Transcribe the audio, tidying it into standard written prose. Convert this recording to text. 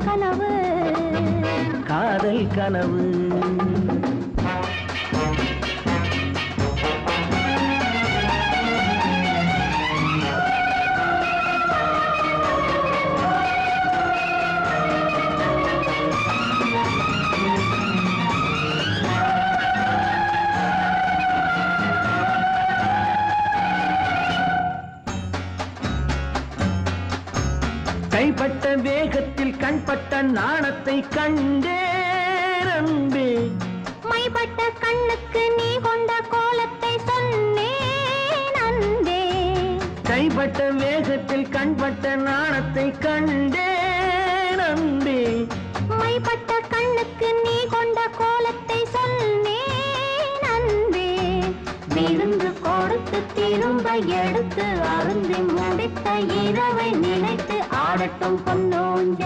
கனவு காதல் கனவு கைப்பட்ட வேகத்தில் கண்பட்ட நாணத்தை கண்டேன் அன்பே மைப்பட்ட கண்ணுக்கு நீ கொண்ட கோலத்தை சொன்னேன் அன்பே கைப்பட்ட வேகத்தில் கண்பட்ட நாணத்தை கண்டேன் அன்பே மைப்பட்ட கண்ணுக்கு நீ கொண்ட கோலத்தை சொன்னேன் அன்பே விருந்து கொடுத்து திரும்ப எடுத்து அருந்தி முடித்த இரவை நினைத்து ஆடட்டும் பொன்னோஞ்ச